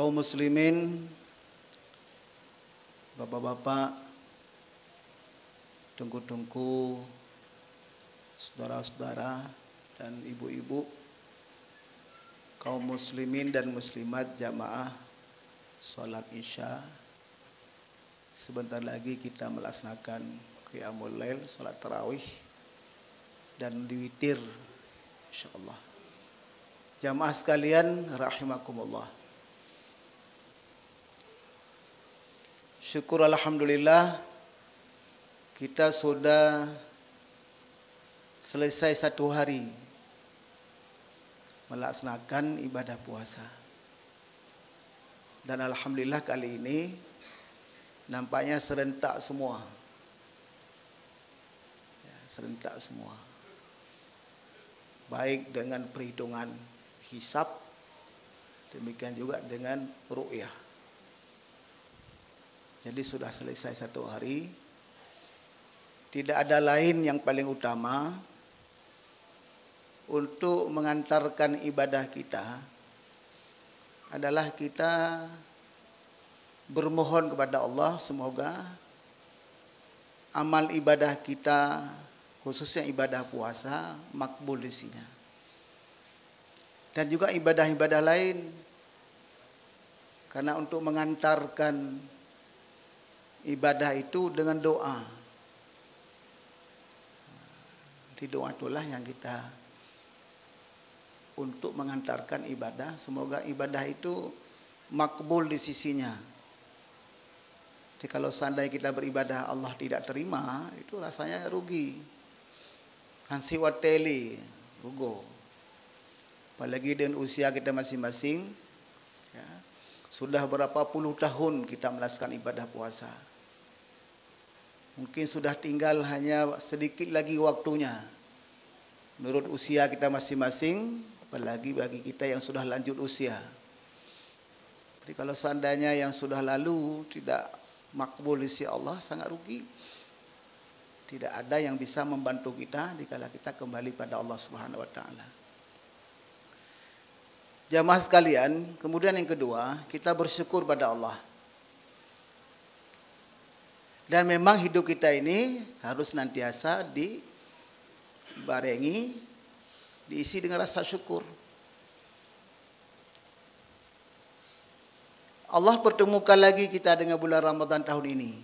Kaum muslimin, bapak-bapak, tungku-tungku, saudara-saudara dan ibu-ibu, kaum muslimin dan muslimat jamaah salat Isya. Sebentar lagi kita melaksanakan qiyamul lail, salat tarawih dan diwitir insyaallah. Jamaah sekalian rahimakumullah. Syukur alhamdulillah kita sudah selesai satu hari melaksanakan ibadah puasa. Dan alhamdulillah kali ini nampaknya serentak semua. Ya, serentak semua. Baik dengan perhitungan hisab, demikian juga dengan ru'yah. Jadi sudah selesai satu hari. Tidak ada lain yang paling utama untuk mengantarkan ibadah kita adalah kita bermohon kepada Allah semoga amal ibadah kita, khususnya ibadah puasa, makbul isinya. Dan juga ibadah-ibadah lain. Karena untuk mengantarkan ibadah itu dengan doa. Di doa itulah yang kita untuk mengantarkan ibadah, semoga ibadah itu makbul di sisinya. Jadi kalau seandainya kita beribadah Allah tidak terima, itu rasanya rugi. Hansi wateli, rugo. Apalagi dengan usia kita masing-masing, ya, sudah berapa puluh tahun kita melaksanakan ibadah puasa. Mungkin sudah tinggal hanya sedikit lagi waktunya. Menurut usia kita masing-masing, apalagi bagi kita yang sudah lanjut usia. Jadi kalau seandainya yang sudah lalu tidak makbul isi Allah, sangat rugi. Tidak ada yang bisa membantu kita dikala kita kembali pada Allah Subhanahu wa taala. Jamaah sekalian, kemudian yang kedua, kita bersyukur pada Allah. Dan memang hidup kita ini harus senantiasa dibarengi, diisi dengan rasa syukur. Allah pertemukan lagi kita dengan bulan Ramadan tahun ini.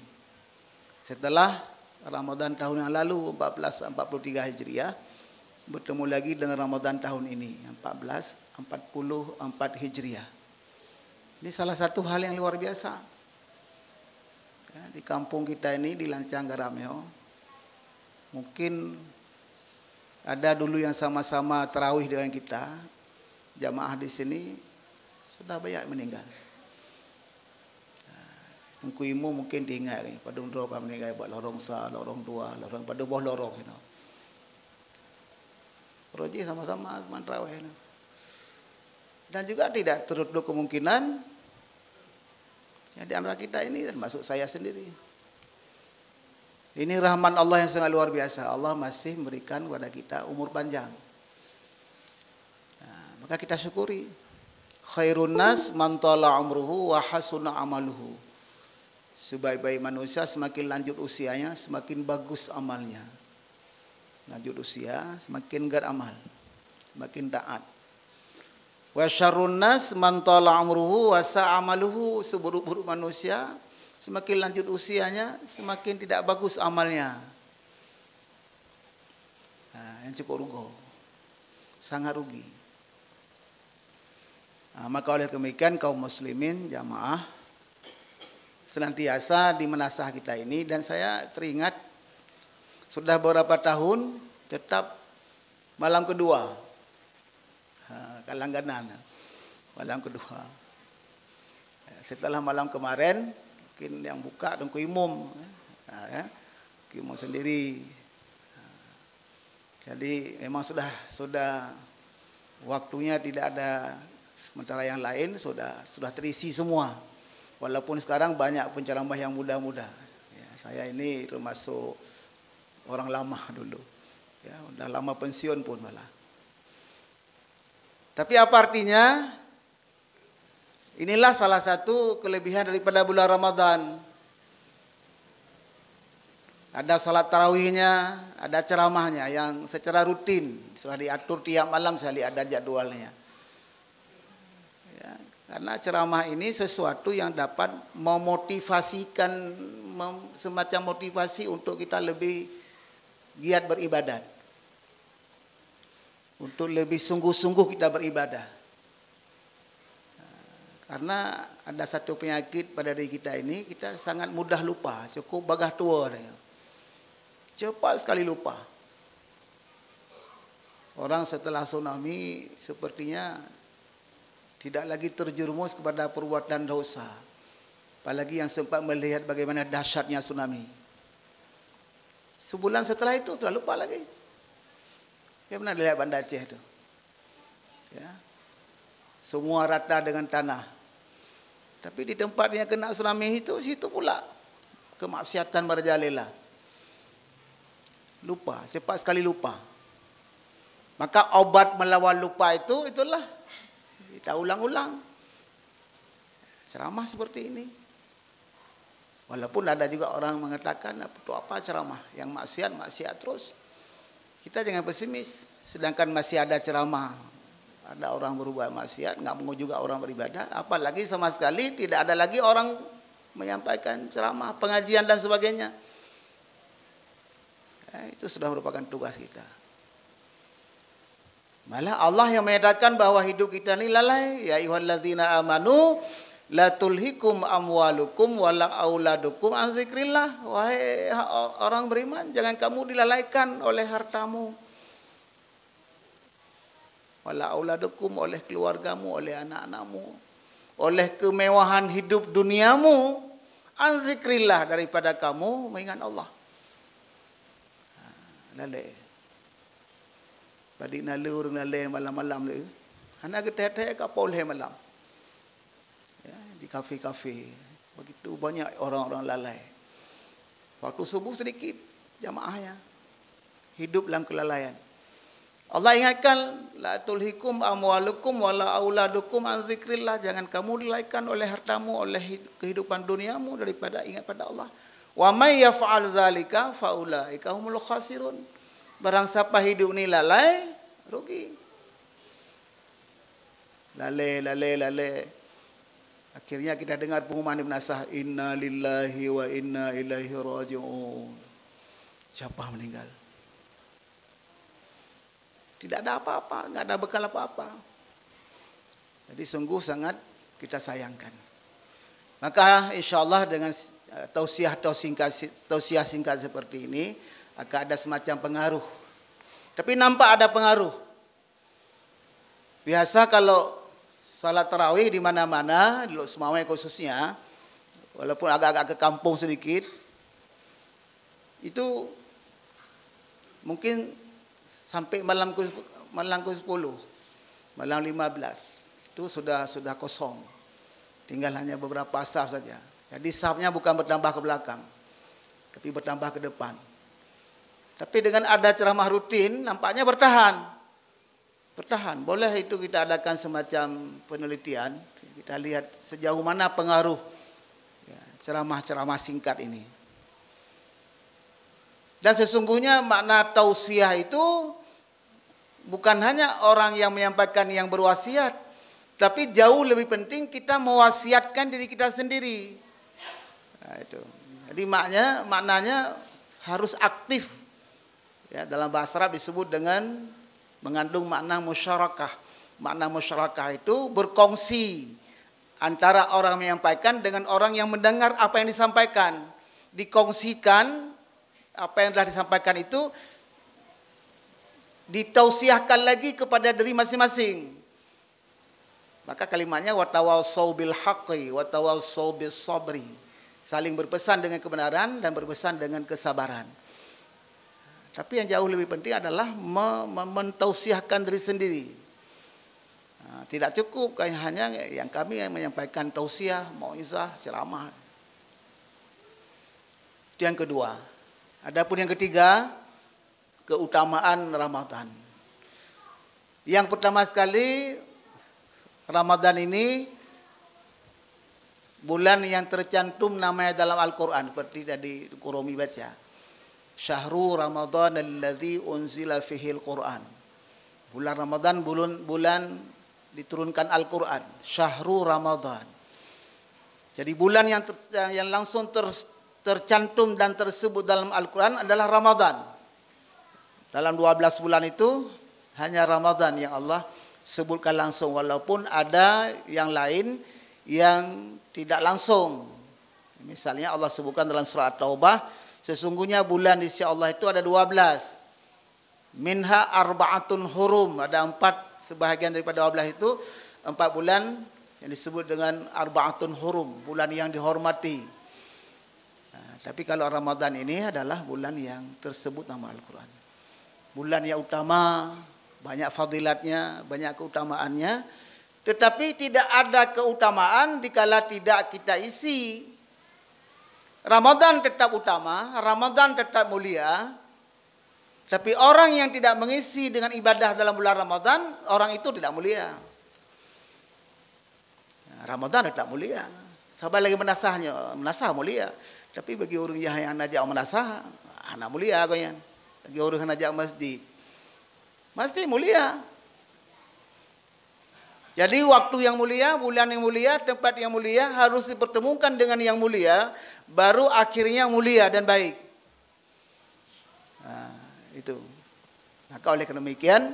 Setelah Ramadan tahun yang lalu 1443 Hijriah, bertemu lagi dengan Ramadan tahun ini 1444 Hijriah. Ini salah satu hal yang luar biasa. Ya, di kampung kita ini di Lancang Garameo, mungkin ada dulu yang sama-sama tarawih dengan kita, jamaah di sini sudah banyak meninggal. Tengku imu mungkin diingat ni, pada undro kami meninggal buat lorong sa, lorong dua, lorong pada bawah lorong, you know. Roji sama-sama seman tarawih, you know. Dan juga tidak tertutup kemungkinan yang di antara kita ini dan masuk saya sendiri. Ini rahmat Allah yang sangat luar biasa. Allah masih memberikan kepada kita umur panjang. Nah, maka kita syukuri. Khairun nas man tala umruhu wa hasuna amaluhu. Sebaik-baik manusia semakin lanjut usianya, semakin bagus amalnya. Lanjut usia, semakin gad amal, semakin taat. Wa syarrun nas man tala umruhu wa sa'amaluhu. Seburuk-buruk manusia semakin lanjut usianya semakin tidak bagus amalnya. Nah, yang cukup rugi. Sangat rugi. Nah, maka oleh demikian kaum muslimin jamaah senantiasa di menasah kita ini, dan saya teringat sudah beberapa tahun tetap malam kedua. Langganan malam kedua. Setelah malam kemarin mungkin yang buka Tengku Imum, ya, Imum sendiri. Jadi memang sudah waktunya tidak ada, sementara yang lain sudah terisi semua. Walaupun sekarang banyak penceramah yang muda-muda. Ya, saya ini termasuk orang lama dulu. Ya, udah lama pensiun pun malah. Tapi apa artinya? Inilah salah satu kelebihan daripada bulan Ramadan. Ada salat tarawihnya, ada ceramahnya yang secara rutin sudah diatur tiap malam sekali ada jadwalnya. Ya, karena ceramah ini sesuatu yang dapat memotivasikan, semacam motivasi untuk kita lebih giat beribadat, untuk lebih sungguh-sungguh kita beribadah. Karena ada satu penyakit pada diri kita ini, kita sangat mudah lupa, cukup bagah tua. Cepat sekali lupa. Orang setelah tsunami sepertinya tidak lagi terjerumus kepada perbuatan dosa. Apalagi yang sempat melihat bagaimana dahsyatnya tsunami. Sebulan setelah itu sudah lupa lagi. Saya pernah lihat Banda Aceh itu. Ya. Semua rata dengan tanah. Tapi di tempat yang kena tsunami itu, situ pula kemaksiatan merajalela. Lupa, cepat sekali lupa. Maka obat melawan lupa itulah kita ulang-ulang. Ceramah seperti ini. Walaupun ada juga orang mengatakan, itu apa ceramah? Yang maksiat terus. Kita jangan pesimis. Sedangkan masih ada ceramah. Ada orang berbuat maksiat, nggak mau juga orang beribadah. Apalagi sama sekali tidak ada lagi orang menyampaikan ceramah, pengajian dan sebagainya. Itu sudah merupakan tugas kita. Malah Allah yang menyatakan bahwa hidup kita ini lalai. Ya ayyuhalladzina amanu la tulhikum amwalukum wala auladukum an zikrillah. Wahai orang beriman, jangan kamu dilalaikan oleh hartamu, wala auladukum, oleh keluargamu, oleh anak-anakmu, oleh kemewahan hidup duniamu, an zikrillah, daripada kamu mengingat Allah. Lalai. Badi nala urang lalai malam-malam le. Hana getek-tek kapal he malam. Ya, di kafe-kafe. Begitu banyak orang-orang lalai. Waktu subuh sedikit jamaahnya. Hidup dalam kelalaian. Allah ingatkan, la tulhikum amwalukum wala auladukum an zikrillah, jangan kamu dilalaikan oleh hartamu, oleh kehidupan duniamu daripada ingat pada Allah. Wa may yaf'al zalika faulaika humul khasirun. Barang siapa hidup ni lalai, rugi. Lalai. Akhirnya kita dengar pengumuman Ibn Asah, inna lillahi wa inna ilaihi raji'un. Siapa meninggal? Tidak ada apa-apa, enggak ada bekal apa-apa. Jadi sungguh sangat kita sayangkan. Maka insyaAllah dengan tausiah singkat seperti ini, akan ada semacam pengaruh. Tapi nampak ada pengaruh. Biasa kalau salat tarawih di mana-mana, di Lok Semawai khususnya, walaupun agak-agak ke kampung sedikit, itu mungkin sampai malam ke-10, malam 15, itu sudah kosong. Tinggal hanya beberapa saf saja. Jadi safnya bukan bertambah ke belakang, tapi bertambah ke depan. Tapi dengan ada ceramah rutin, nampaknya bertahan. Boleh itu kita adakan semacam penelitian. Kita lihat sejauh mana pengaruh ceramah-ceramah singkat ini. Dan sesungguhnya makna tausiah itu bukan hanya orang yang menyampaikan yang berwasiat, tapi jauh lebih penting kita mewasiatkan diri kita sendiri. Nah, itu. Jadi maknanya harus aktif. Ya, dalam bahasa Arab disebut dengan mengandung makna musyarakah. Makna musyarakah itu berkongsi antara orang menyampaikan dengan orang yang mendengar apa yang disampaikan. Dikongsikan apa yang telah disampaikan itu, ditausiahkan lagi kepada diri masing-masing. Maka kalimatnya watawassaw bil haqqi watawassaw bis sabri. Saling berpesan dengan kebenaran dan berpesan dengan kesabaran. Tapi yang jauh lebih penting adalah mentausiahkan diri sendiri. Tidak cukup hanya yang kami yang menyampaikan tausiah, mauizah, ceramah. Itu yang kedua. Adapun yang ketiga, keutamaan Ramadan. Yang pertama sekali, Ramadan ini bulan yang tercantum namanya dalam Al-Quran, seperti tadi Qurumi baca. Syahrul Ramadan alladzi unzila fihil Quran. Bulan Ramadan bulan diturunkan Al-Quran. Syahrul Ramadan. Jadi bulan yang langsung tercantum dan tersebut dalam Al-Quran adalah Ramadan. Dalam 12 bulan itu hanya Ramadan yang Allah sebutkan langsung, walaupun ada yang lain yang tidak langsung. Misalnya Allah sebutkan dalam surah At-Taubah, sesungguhnya bulan di sisi Allah itu ada 12. Minha arba'atun hurum, ada 4, sebahagian daripada 12 itu 4 bulan yang disebut dengan arba'atun hurum, bulan yang dihormati. Nah, tapi kalau Ramadan ini adalah bulan yang tersebut nama Al-Quran. Bulan yang utama, banyak fadilatnya, banyak keutamaannya, tetapi tidak ada keutamaan dikala tidak kita isi. Ramadan tetap utama, Ramadan tetap mulia, tapi orang yang tidak mengisi dengan ibadah dalam bulan Ramadan, orang itu tidak mulia. Ramadan tetap mulia. Sahabat lagi menasahnya, menasah mulia. Tapi bagi orang yang najak menasah, anak mulia goyan. Bagi orang yang najak masjid, masjid mulia. Jadi waktu yang mulia, bulan yang mulia, tempat yang mulia harus dipertemukan dengan yang mulia, baru akhirnya mulia dan baik. Nah, itu. Maka oleh karena demikian,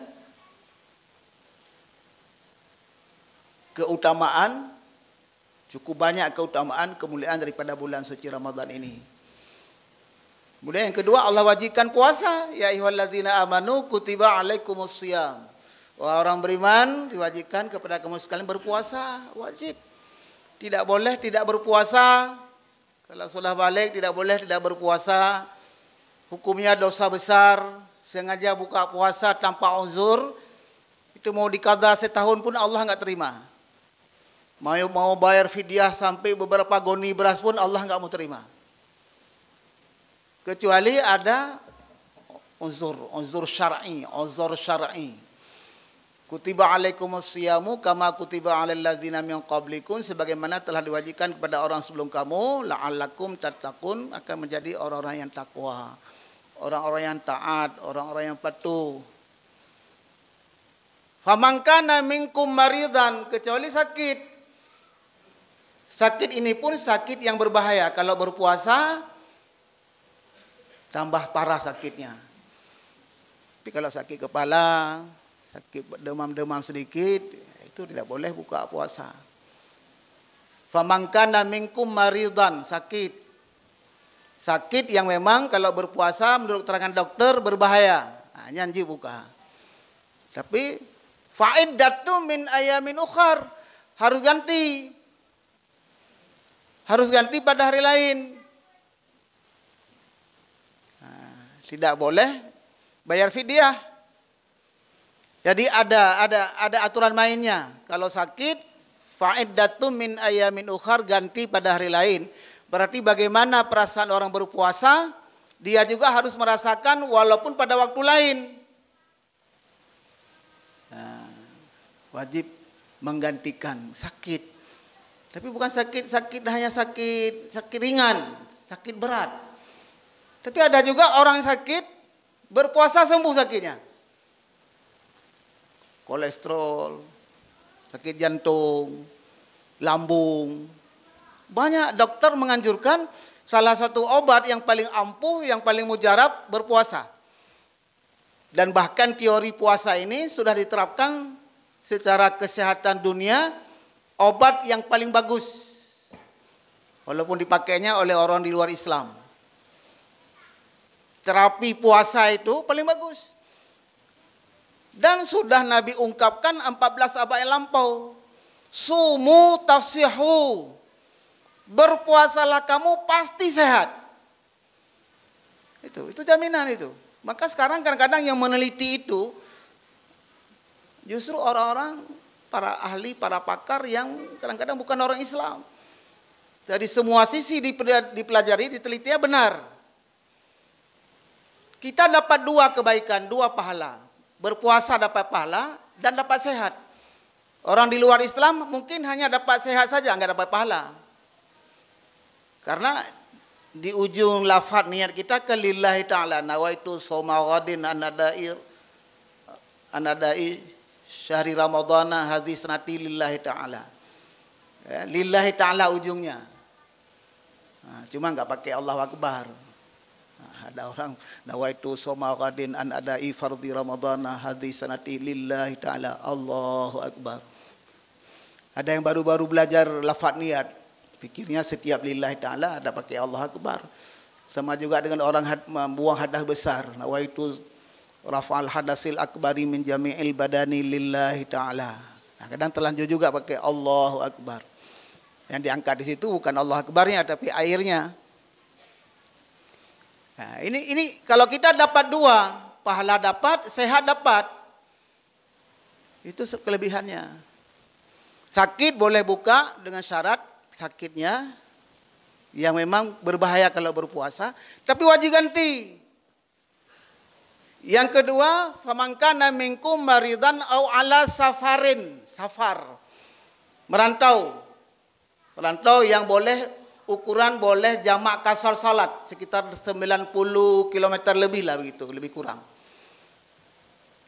keutamaan, cukup banyak keutamaan, kemuliaan daripada bulan suci Ramadan ini. Kemudian yang kedua, Allah wajibkan puasa. Ya ayyuhalladzina amanu kutiba alaikumusiyam. Wahai orang beriman, diwajibkan kepada kamu sekalian berpuasa, wajib. Tidak boleh tidak berpuasa. Kalau sudah balik tidak boleh tidak berpuasa. Hukumnya dosa besar. Sengaja buka puasa tanpa uzur, itu mau dikada setahun pun Allah enggak terima. Mau bayar fidyah sampai beberapa goni beras pun Allah enggak mau terima. Kecuali ada uzur syar'i. Kutiba alaikumusyiyamu kama kutiba alal ladzina min qablikum, sebagaimana telah diwajibkan kepada orang sebelum kamu, la'allakum tattaqun, akan menjadi orang-orang yang takwa, orang-orang yang taat, orang-orang yang patuh. Faman kana minkum maridan, kecuali sakit. Sakit ini pun sakit yang berbahaya. Kalau berpuasa tambah parah sakitnya. Tapi kalau sakit kepala, sakit demam-demam sedikit, itu tidak boleh buka puasa. Faman kana minkum maridan, sakit. Sakit yang memang kalau berpuasa menurut keterangan dokter berbahaya. Nah, nyanji buka. Tapi fa'iddatu min ayamin ukhar, harus ganti. Harus ganti pada hari lain. Nah, tidak boleh bayar fidyah. Jadi ada aturan mainnya. Kalau sakit, fa'iddatu min ayamin ukhar, ganti pada hari lain. Berarti bagaimana perasaan orang berpuasa, dia juga harus merasakan walaupun pada waktu lain. Nah, wajib menggantikan sakit. Tapi bukan sakit hanya sakit ringan, sakit berat. Tapi ada juga orang sakit, berpuasa sembuh sakitnya. Kolesterol, sakit jantung, lambung. Banyak dokter menganjurkan salah satu obat yang paling ampuh, yang paling mujarab, berpuasa. Dan bahkan teori puasa ini sudah diterapkan secara kesehatan dunia, obat yang paling bagus. Walaupun dipakainya oleh orang di luar Islam. Terapi puasa itu paling bagus. Dan sudah Nabi ungkapkan 14 abad yang lampau. Sumu tafsihu. Berpuasalah kamu pasti sehat. Itu jaminan itu. Maka sekarang kadang-kadang yang meneliti itu justru orang-orang, para ahli, para pakar yang kadang-kadang bukan orang Islam. Jadi semua sisi dipelajari, ditelitinya benar. Kita dapat 2 kebaikan, 2 pahala. Berpuasa dapat pahala dan dapat sehat. Orang di luar Islam mungkin hanya dapat sehat saja, enggak dapat pahala. Karena di ujung lafaz niat kita ke lillahi ta'ala, nawaitu shauma ghadin anadai syahri ramadhana hadis sanati lillahi ta'ala. Ya, lillahi ta'ala ujungnya. Cuma enggak pakai Allahu Akbar. Ada orang nawaitu shauma ghadin anadai fardhi ramadhana hadis sanati lillahi ta'ala. Allahu Akbar. Ada yang baru-baru belajar lafaz niat, pikirnya setiap lillahi ta'ala ada pakai Allah Akbar. Sama juga dengan orang membuang hadas besar. Nawaitu rafa'al hadasil akbari min jami'il badani lillahi ta'ala. Nah, kadang terlanjur juga pakai Allahu Akbar. Yang diangkat di situ bukan Allah Akbarnya tapi airnya. Nah, ini kalau kita dapat dua, pahala dapat, sehat dapat. Itu kelebihannya. Sakit boleh buka dengan syarat sakitnya yang memang berbahaya kalau berpuasa, tapi wajib ganti. Yang kedua, faman kana minkum maridan au ala safarin, safar. Merantau. Merantau yang boleh ukuran boleh jamak kasar salat sekitar 90 km lebih lah begitu, lebih kurang.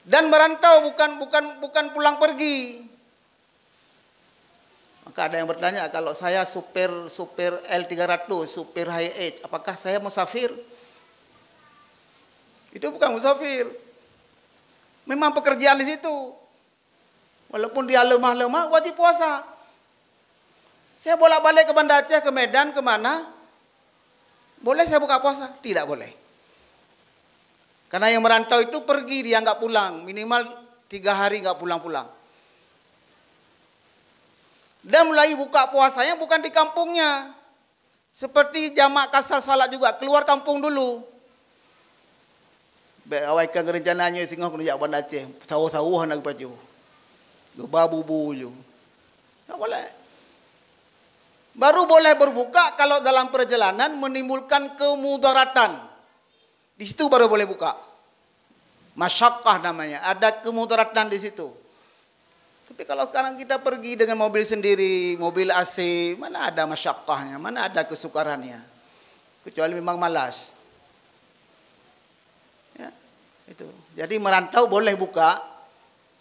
Dan merantau bukan pulang pergi. Maka ada yang bertanya, kalau saya supir L300, supir high-age, apakah saya musafir? Itu bukan musafir. Memang pekerjaan di situ. Walaupun dia lemah-lemah, wajib puasa. Saya bolak-balik ke Banda Aceh, ke Medan, kemana? Boleh saya buka puasa? Tidak boleh. Karena yang merantau itu pergi, dia nggak pulang. Minimal 3 hari nggak pulang-pulang. Dan mulai buka puasanya bukan di kampungnya. Seperti jamak kasar salat juga, keluar kampung dulu. Awaikan rencananya singgah kunjak Banda Aceh, sawah-sawah nak baju. Gebabu je. Tak boleh. Baru boleh berbuka kalau dalam perjalanan menimbulkan kemudaratan. Di situ baru boleh buka. Masyaqqah namanya, ada kemudaratan di situ. Tapi kalau sekarang kita pergi dengan mobil sendiri, mobil AC, mana ada masyaqqahnya, mana ada kesukarannya. Kecuali memang malas. Ya, itu. Jadi merantau boleh buka,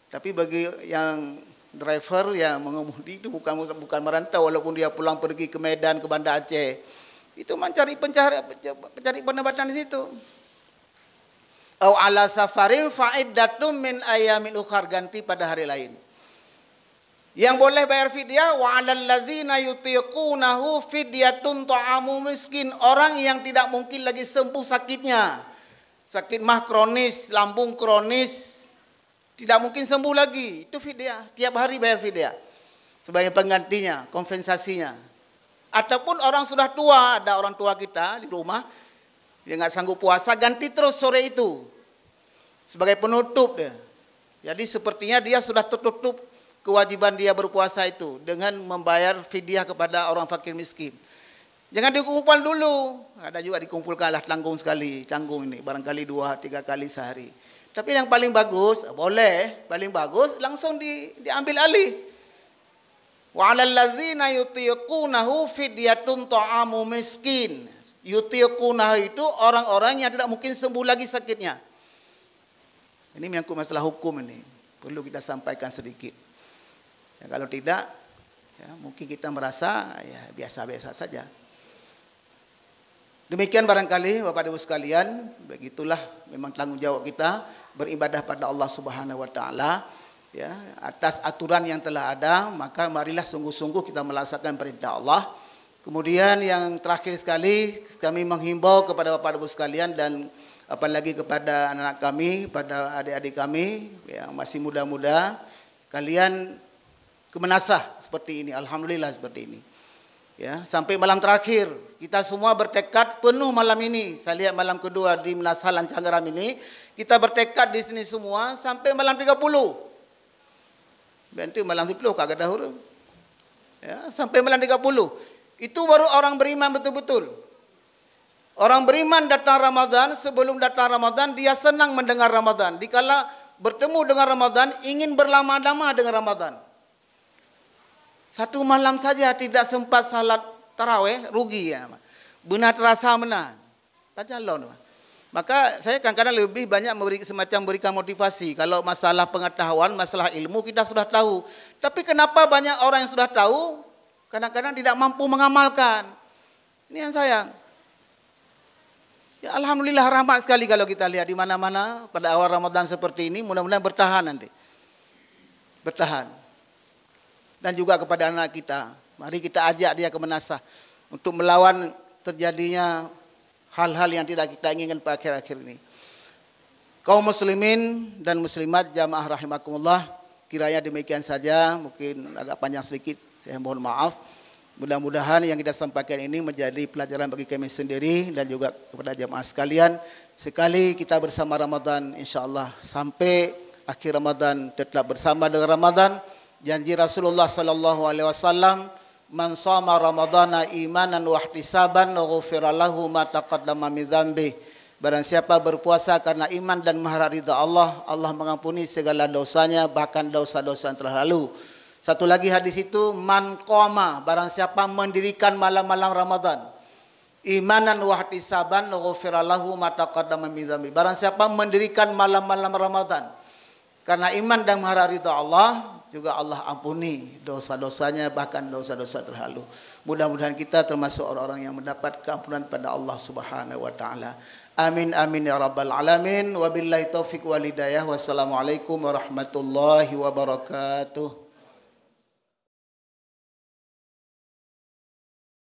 tapi bagi yang driver yang mengemudi itu bukan merantau, walaupun dia pulang pergi ke Medan, ke Banda Aceh. Itu mencari pendapatan di situ. Au ala safarin fa'iddatum min ayamin ukhar, ganti pada hari lain. Yang boleh bayar fidyah, wa 'alal ladzina yutiqunahu fidyatun ta'amu miskin. Orang yang tidak mungkin lagi sembuh sakitnya. Sakit mah kronis, lambung kronis, tidak mungkin sembuh lagi. Itu fidyah, tiap hari bayar fidyah. Sebagai penggantinya, kompensasinya. Ataupun orang sudah tua, ada orang tua kita di rumah, dia enggak sanggup puasa, ganti terus sore itu. Sebagai penutup dia. Jadi sepertinya dia sudah tertutup kewajiban dia berpuasa itu dengan membayar fidyah kepada orang fakir miskin. Jangan dikumpulkan dulu. Ada juga dikumpulkanlah tanggung sekali, tanggung ini barangkali 2-3 kali sehari. Tapi yang paling bagus, boleh, paling bagus langsung diambil alih. Wa 'alal ladzina yutiqunahu fidyatun ta'amu miskin. Yutiqunahu itu orang-orang yang tidak mungkin sembuh lagi sakitnya. Ini menyangkut masalah hukum ini. Perlu kita sampaikan sedikit. Ya, kalau tidak, ya, mungkin kita merasa ya biasa-biasa saja. Demikian barangkali Bapak Ibu sekalian, begitulah memang tanggung jawab kita beribadah pada Allah Subhanahu wa taala, ya, atas aturan yang telah ada, maka marilah sungguh-sungguh kita melaksanakan perintah Allah. Kemudian yang terakhir sekali, kami menghimbau kepada Bapak Ibu sekalian dan apalagi kepada anak-anak kami, pada adik-adik kami yang masih muda-muda, kalian kemenasah seperti ini, alhamdulillah seperti ini. Ya, sampai malam terakhir kita semua bertekad penuh malam ini. Saya lihat malam kedua di Menasah Lancanggeram ini, kita bertekad di sini semua sampai malam 30. Bantu malam 10 kagak ada huruf. Ya, sampai malam 30. Itu baru orang beriman betul-betul. Orang beriman datang Ramadan, sebelum datang Ramadan dia senang mendengar Ramadan. Dikala bertemu dengan Ramadan ingin berlama-lama dengan Ramadan. Satu malam saja tidak sempat salat tarawih, rugi ya. benar terasa benar. Baca Allah. Maka saya kadang-kadang lebih banyak memberikan motivasi. Kalau masalah pengetahuan, masalah ilmu kita sudah tahu. Tapi kenapa banyak orang yang sudah tahu kadang-kadang tidak mampu mengamalkan? Ini yang sayang. Ya, alhamdulillah rahmat sekali kalau kita lihat di mana-mana pada awal Ramadan seperti ini, mudah-mudahan bertahan nanti. Bertahan. Dan juga kepada anak kita, mari kita ajak dia ke menasah untuk melawan terjadinya hal-hal yang tidak kita inginkan pada akhir-akhir ini. Kaum muslimin dan muslimat jamaah rahimakumullah, kiranya demikian saja, mungkin agak panjang sedikit, saya mohon maaf. Mudah-mudahan yang kita sampaikan ini menjadi pelajaran bagi kami sendiri dan juga kepada jamaah sekalian. Sekali kita bersama Ramadan, insyaAllah sampai akhir Ramadan tetap bersama dengan Ramadan. Janji Rasulullah SAW, man shoma ramadhana imanan wa ihtisaban ghufira lahu ma taqaddama min dzambi. Barang siapa berpuasa karena iman dan mengharap ridha Allah, Allah mengampuni segala dosanya, bahkan dosa-dosa yang telah lalu. Satu lagi hadis itu, man qama, barang siapa mendirikan malam-malam Ramadan, imanan wa ihtisaban ghufira lahu ma taqaddama min dzambi. Barang siapa mendirikan malam-malam Ramadan karena iman dan mengharap ridha Allah, juga Allah ampuni dosa-dosanya, bahkan dosa-dosa terlalu. Mudah-mudahan kita termasuk orang-orang yang mendapat keampunan pada Allah Subhanahu wa taala. Amin amin ya rabbal alamin. Wabillahi taufik wal hidayah. Wassalamualaikum warahmatullahi wabarakatuh.